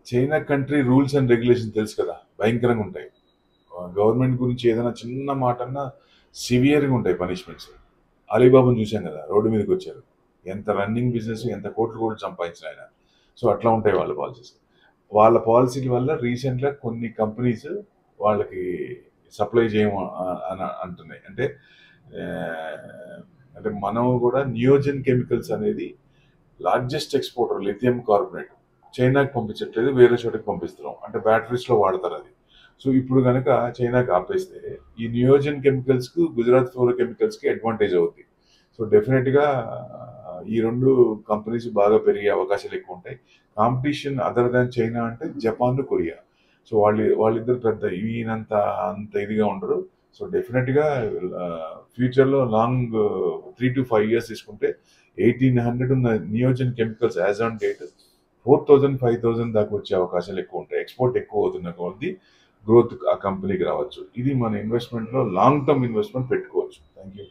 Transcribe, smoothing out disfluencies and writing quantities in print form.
China country rules and regulation తెలుసు కదా, భయంకరంగా ఉంటాయి. గవర్నమెంట్ గురించి ఏదైనా చిన్న మాట అన్నా సివియర్గా ఉంటాయి పనిష్మెంట్స్. అలీబాబాను చూసాం కదా, రోడ్డు మీదకి వచ్చారు, ఎంత రన్నింగ్ బిజినెస్, ఎంత కోట్లు కోట్లు సంపాదించిన ఆయన. సో అట్లా ఉంటాయి వాళ్ళ పాలసీస్. వాళ్ళ పాలసీల వల్ల రీసెంట్గా కొన్ని కంపెనీస్ వాళ్ళకి సప్లై చేయము అని అంటున్నాయి. ఆ, అంటే మనం కూడా నియోజన్ కెమికల్స్ అనేది లార్జెస్ట్ ఎక్స్పోర్టర్ లిథియం కార్బొనేట్ చైనాకి పంపించట్లేదు, వేరే చోటకి పంపిస్తున్నాం. అంటే బ్యాటరీస్లో వాడతారు అది. సో ఇప్పుడు కనుక చైనాకి ఆపేస్తే ఈ నియోజన్ కెమికల్స్కు గుజరాత్ ఫ్లోరో కెమికల్స్కి అడ్వాంటేజ్ అవుతుంది. సో డెఫినెట్గా ఈ రెండు కంపెనీస్ బాగా పెరిగే అవకాశాలు ఎక్కువ ఉంటాయి. కాంపిటీషన్ అదర్ దాన్ చైనా అంటే జపాన్, కొరియా. సో వాళ్ళిద్దరు పెద్ద ఈయనంత అంత ఇదిగా ఉండరు. సో డెఫినెట్గా ఫ్యూచర్లో లాంగ్ 3 to 5 years తీసుకుంటే 1800 ఉన్న నియోజన్ కెమికల్స్ యాజ్ ఆన్ డేట్ 4000 5000 దాకా వచ్చే అవకాశాలు ఎక్కువ ఉంటాయి. ఎక్స్పోర్ట్ ఎక్కువ అవుతున్న కొద్ది గ్రోత్ ఆ కంపెనీకి రావచ్చు. ఇది మన ఇన్వెస్ట్మెంట్లో లాంగ్ టర్మ్ ఇన్వెస్ట్మెంట్ పెట్టుకోవచ్చు. Thank you.